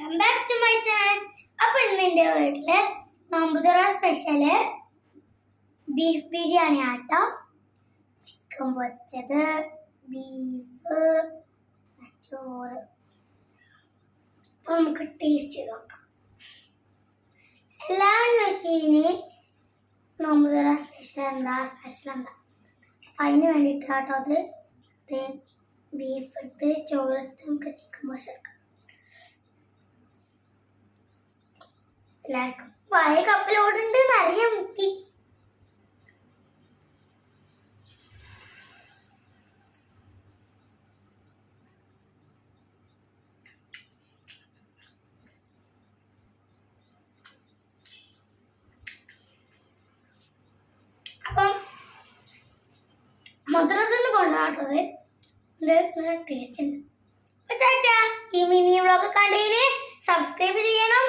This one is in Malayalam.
Welcome back to my channel. അപ്പോൾ ഇന്ന് എൻ്റെ വീട്ടിൽ നോമ്പുതുറ സ്പെഷ്യല് ബീഫ് ബിരിയാണി ആട്ടോ. ചിക്കൻ പൊരിച്ചത്, ബീഫ്, ചോറ്. നമുക്ക് ടേസ്റ്റ് ചെയ്ത് നോക്കാം. എല്ലാവരും വെച്ചിനി നോമ്പുതുറ സ്പെഷ്യൽ എന്താ അതിന് വേണ്ടിയിട്ടാട്ടോ അത് ബീഫ് എടുത്ത് ചോറെടുത്ത് നമുക്ക് ചിക്കൻ പൊരിച്ചെടുക്കാം. എല്ലാവർക്കും വായ കപ്പലോടുണ്ട് അറിയാം മുക്കി. അപ്പം മദ്രസന്ന് കൊണ്ടാട്ടത് ടേസ്റ്റ് ഉണ്ട്. ഈ മിനി വ്ളോഗ് കണ്ടതിന് സബ്സ്ക്രൈബ് ചെയ്യണം.